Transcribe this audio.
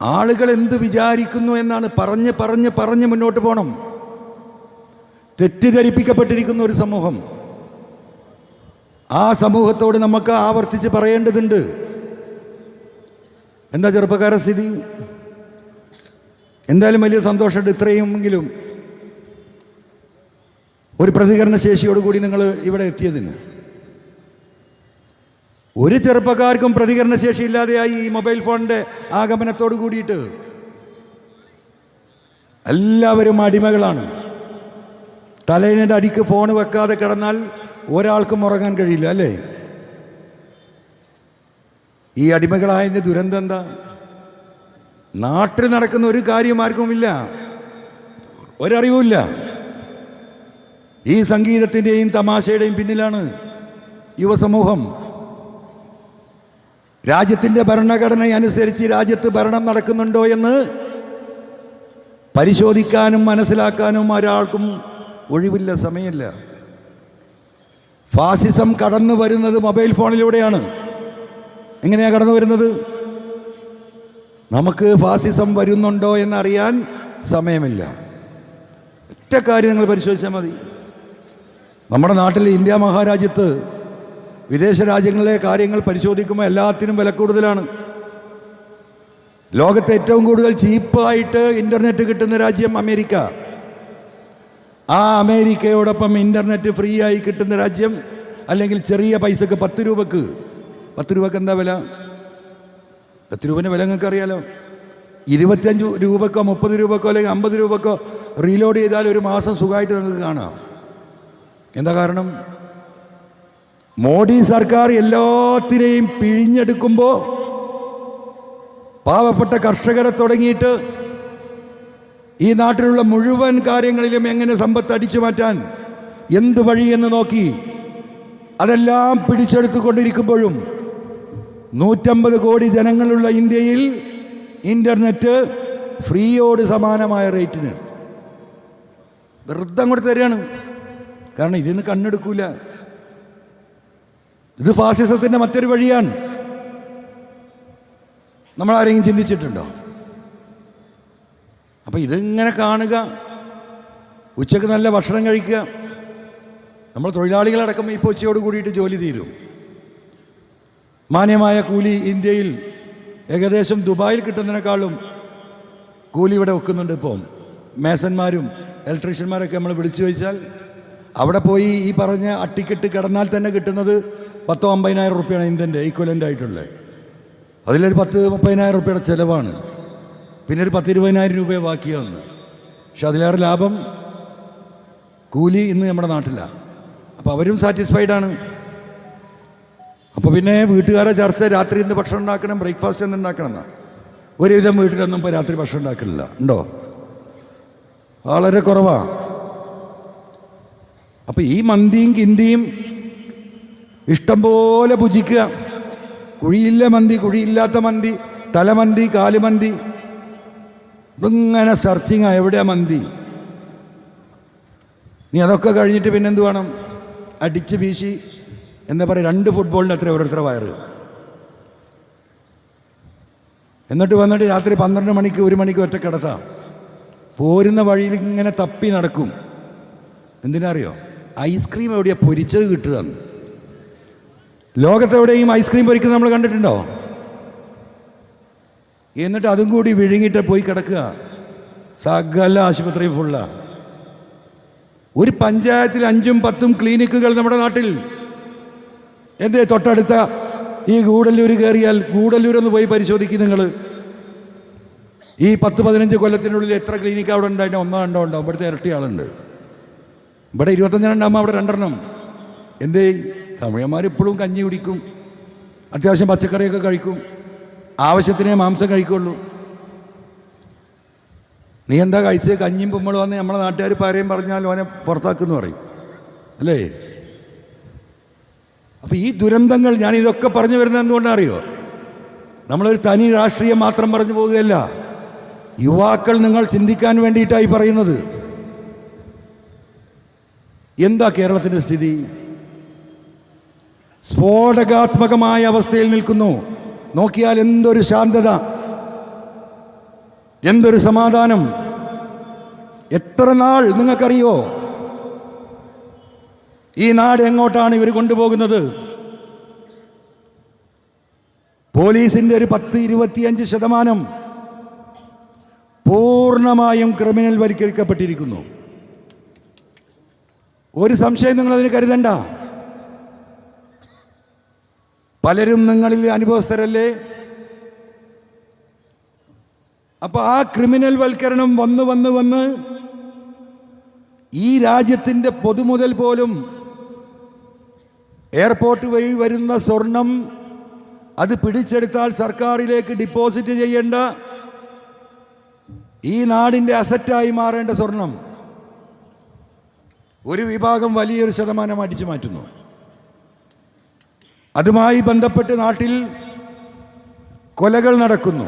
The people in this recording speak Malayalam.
ആളുകൾ എന്ത് വിചാരിക്കുന്നു എന്നാണ് പറഞ്ഞ് പറഞ്ഞ് പറഞ്ഞ് മുന്നോട്ട് പോകണം. തെറ്റിദ്ധരിപ്പിക്കപ്പെട്ടിരിക്കുന്ന ഒരു സമൂഹം, ആ സമൂഹത്തോട് നമുക്ക് ആവർത്തിച്ച് പറയേണ്ടതുണ്ട്. എന്താ ചെറുപ്പക്കാരുടെ സ്ഥിതി? എന്തായാലും വലിയ സന്തോഷമുണ്ട്, ഇത്രയുമെങ്കിലും ഒരു പ്രതികരണ ശേഷിയോടുകൂടി നിങ്ങൾ ഇവിടെ എത്തിയതിന്. ഒരു ചെറുപ്പക്കാർക്കും പ്രതികരണ ശേഷി ഇല്ലാതെയായി ഈ മൊബൈൽ ഫോണിൻ്റെ ആഗമനത്തോട് കൂടിയിട്ട്. എല്ലാവരും അടിമകളാണ്. തലേൻ്റെ അടിക്ക് ഫോൺ വെക്കാതെ കിടന്നാൽ ഒരാൾക്കും ഉറങ്ങാൻ കഴിയില്ല, അല്ലേ? ഈ അടിമകളായതിൻ്റെ ദുരന്തം എന്താ? നാട്ടിൽ നടക്കുന്ന ഒരു കാര്യം ആർക്കുമില്ല, ഒരറിവുമില്ല. ഈ സംഗീതത്തിൻ്റെയും തമാശയുടെയും പിന്നിലാണ് യുവസമൂഹം. രാജ്യത്തിൻ്റെ ഭരണഘടനയനുസരിച്ച് രാജ്യത്ത് ഭരണം നടക്കുന്നുണ്ടോ എന്ന് പരിശോധിക്കാനും മനസ്സിലാക്കാനും ഒരാൾക്കും ഒഴിവില്ല, സമയമില്ല. ഫാസിസം കടന്നു വരുന്നത് മൊബൈൽ ഫോണിലൂടെയാണ്. എങ്ങനെയാണ് കടന്നു വരുന്നത്? നമുക്ക് ഫാസിസം വരുന്നുണ്ടോ എന്നറിയാൻ സമയമില്ല. ഒറ്റ കാര്യം നിങ്ങൾ പരിശോധിച്ചാൽ മതി. നമ്മുടെ നാട്ടിൽ ഇന്ത്യ മഹാരാജ്യത്ത് വിദേശ രാജ്യങ്ങളിലെ കാര്യങ്ങൾ പരിശോധിക്കുമ്പോൾ എല്ലാത്തിനും വില കൂടുതലാണ്. ലോകത്തെ ഏറ്റവും കൂടുതൽ ചീപ്പായിട്ട് ഇൻ്റർനെറ്റ് കിട്ടുന്ന രാജ്യം അമേരിക്ക. ആ അമേരിക്കയോടൊപ്പം ഇൻ്റർനെറ്റ് ഫ്രീ ആയി കിട്ടുന്ന രാജ്യം, അല്ലെങ്കിൽ ചെറിയ പൈസക്ക് 10 രൂപക്ക് എന്താ വില? 10 രൂപേൻ്റെ വില നിങ്ങൾക്ക് അറിയാലോ. 25 രൂപക്കോ 30 രൂപക്കോ അല്ലെങ്കിൽ 50 രൂപക്കോ റീലോഡ് ചെയ്താൽ ഒരു മാസം സുഖമായിട്ട് നിങ്ങൾക്ക് കാണാം. എന്താ കാരണം? മോഡി സർക്കാർ എല്ലാത്തിനെയും പിഴിഞ്ഞെടുക്കുമ്പോൾ പാവപ്പെട്ട കർഷകരെ തുടങ്ങിയിട്ട് ഈ നാട്ടിലുള്ള മുഴുവൻ കാര്യങ്ങളിലും എങ്ങനെ സമ്പത്ത് അടിച്ചു മാറ്റാൻ എന്ത് വഴിയെന്ന് നോക്കി അതെല്ലാം പിടിച്ചെടുത്തുകൊണ്ടിരിക്കുമ്പോഴും 150 കോടി ജനങ്ങളുള്ള ഇന്ത്യയിൽ ഇൻ്റർനെറ്റ് ഫ്രീയോട് സമാനമായ റേറ്റിന് വെറുതെ അങ്ങോട്ട് തരികയാണ്. കാരണം ഇതിന്ന് കണ്ണെടുക്കൂല. ഇത് ഫാസിസത്തിൻ്റെ മറ്റൊരു വഴിയാണ്. നമ്മളാരെങ്കിലും ചിന്തിച്ചിട്ടുണ്ടോ? അപ്പം ഇതിങ്ങനെ കാണുക, ഉച്ചയ്ക്ക് നല്ല ഭക്ഷണം കഴിക്കുക. നമ്മൾ തൊഴിലാളികളടക്കം ഇപ്പോൾ ഉച്ചയോട് കൂടിയിട്ട് ജോലി തീരും. മാന്യമായ കൂലി ഇന്ത്യയിൽ ഏകദേശം ദുബായിൽ കിട്ടുന്നതിനേക്കാളും കൂലി ഇവിടെ വെക്കുന്നുണ്ട്. ഇപ്പോൾ മേസന്മാരും ഇലക്ട്രീഷ്യന്മാരൊക്കെ നമ്മൾ വിളിച്ചു ചോദിച്ചാൽ അവിടെ പോയി ഈ പറഞ്ഞ അട്ടിക്കെട്ട് കിടന്നാൽ തന്നെ കിട്ടുന്നത് 10-50,000 റുപ്യാണ് ഇന്ത്യൻ്റെ ഈക്വലൻ്റ് ആയിട്ടുള്ളത്. അതിലൊരു 10-30,000 റുപ്യയുടെ ചിലവാണ്. പിന്നെ ഒരു 10-20,000 രൂപയെ ബാക്കിയാവുന്നത്. പക്ഷെ അതിലേറെ ലാഭം കൂലി ഇന്ന് നമ്മുടെ നാട്ടിലാണ്. അപ്പോൾ അവരും സാറ്റിസ്ഫൈഡാണ്. അപ്പോൾ പിന്നെ വീട്ടുകാരെ ചർച്ച രാത്രി ഇന്ന് ഭക്ഷണം ഉണ്ടാക്കണം, ബ്രേക്ക്ഫാസ്റ്റ് എന്ന് ഉണ്ടാക്കണം എന്നാണ്. ഒരുവിധം വീട്ടിലൊന്നും ഇപ്പോൾ രാത്രി ഭക്ഷണം ഉണ്ടാക്കലില്ല. ഉണ്ടോ? വളരെ കുറവാണ്. അപ്പോൾ ഈ മന്തിയും കിന്തിയും ഇഷ്ടംപോലെ ഭുജിക്കുക. കുഴിയില്ല മന്തി, കുഴിയില്ലാത്ത മന്തി, തലമന്തി, കാലുമന്തി, ഇങ്ങനെ സെർച്ചിങ്ങാണ് എവിടെയാ മന്തി. നീ അതൊക്കെ കഴിഞ്ഞിട്ട് പിന്നെന്ത് വേണം? അടിച്ച് വീശി എന്താ പറയുക, 2 ഫുട്ബോളിൻ്റെ അത്ര ഓരോരുത്തരുടെ വയറ്. എന്നിട്ട് വന്നിട്ട് രാത്രി 12 മണിക്ക് 1 മണിക്ക് ഒറ്റ കിടത്താം. പോരുന്ന വഴിയിൽ ഇങ്ങനെ തപ്പി നടക്കും. എന്തിനറിയോ? ഐസ്ക്രീം എവിടെയാണ് പൊരിച്ചത് കിട്ടുക. ലോകത്തെവിടെയും ഐസ്ക്രീം പൊരിക്കുന്നത് നമ്മൾ കണ്ടിട്ടുണ്ടോ? എന്നിട്ട് അതും കൂടി വിഴുങ്ങിയിട്ട് പോയി കിടക്കുക. സകല ആശുപത്രിയും ഫുള്ളാണ്. ഒരു പഞ്ചായത്തിൽ 5-10 ക്ലിനിക്കുകൾ നമ്മുടെ നാട്ടിൽ. എന്തേ തൊട്ടടുത്ത ഈ ഗൂഡല്ലൂർ കയറിയാൽ, ഗൂഡല്ലൂരൊന്ന് പോയി പരിശോധിക്കും നിങ്ങൾ. ഈ 10-15 കൊല്ലത്തിനുള്ളിൽ എത്ര ക്ലിനിക്ക് അവിടെ ഉണ്ടായിട്ട്? 1-2 ഉണ്ടാവും. ഇവിടുത്തെ ഇരട്ടി ആളുണ്ട്. ഇവിടെ 25 ഉണ്ടാകുമ്പോൾ അവിടെ 2 എണ്ണം. എന്തേ? തമിഴന്മാർ ഇപ്പോഴും കഞ്ഞി കുടിക്കും, അത്യാവശ്യം പച്ചക്കറിയൊക്കെ കഴിക്കും, ആവശ്യത്തിനേ മാംസം കഴിക്കുള്ളൂ. നീ എന്താ കഴിച്ച്? കഞ്ഞിയും പുമ്മളും വന്ന് നമ്മളെ നാട്ടുകാർ പാരയും പറഞ്ഞാൽ ഓനെ പുറത്താക്കുമെന്ന് പറയും, അല്ലേ? അപ്പം ഈ ദുരന്തങ്ങൾ, ഞാനിതൊക്കെ പറഞ്ഞു വരുന്നത് എന്തുകൊണ്ടാണ് അറിയോ? നമ്മളൊരു തനി രാഷ്ട്രീയം മാത്രം പറഞ്ഞു പോവുകയല്ല. യുവാക്കൾ നിങ്ങൾ ചിന്തിക്കാൻ വേണ്ടിയിട്ടായി പറയുന്നത്. എന്താ കേരളത്തിൻ്റെ സ്ഥിതി? സ്ഫോടകാത്മകമായ അവസ്ഥയിൽ നിൽക്കുന്നു. നോക്കിയാൽ എന്തൊരു ശാന്തത. എന്തൊരു സമാധാനം! എത്ര നാൾ നിങ്ങൾക്കറിയോ ഈ നാട് എങ്ങോട്ടാണ് ഇവർ കൊണ്ടുപോകുന്നത്? പോലീസിന്റെ ഒരു 10-25% പൂർണ്ണമായും ക്രിമിനൽ വൽക്കരിക്കപ്പെട്ടിരിക്കുന്നു. ഒരു സംശയം നിങ്ങളതിന് കരുതണ്ട. പലരും നിങ്ങളിൽ അനുഭവസ്ഥരല്ലേ? അപ്പൊ ആ ക്രിമിനൽ വൽക്കരണം വന്ന് ഈ രാജ്യത്തിൻ്റെ പൊതുമുതൽ പോലും എയർപോർട്ട് വഴി വരുന്ന സ്വർണം അത് പിടിച്ചെടുത്താൽ സർക്കാരിലേക്ക് ഡിപ്പോസിറ്റ് ചെയ്യേണ്ട, ഈ നാടിൻ്റെ അസറ്റായി മാറേണ്ട സ്വർണം ഒരു വിഭാഗം വലിയൊരു ശതമാനം അടിച്ചു മാറ്റുന്നു. അതുമായി ബന്ധപ്പെട്ട് നാട്ടിൽ കൊലകൾ നടക്കുന്നു.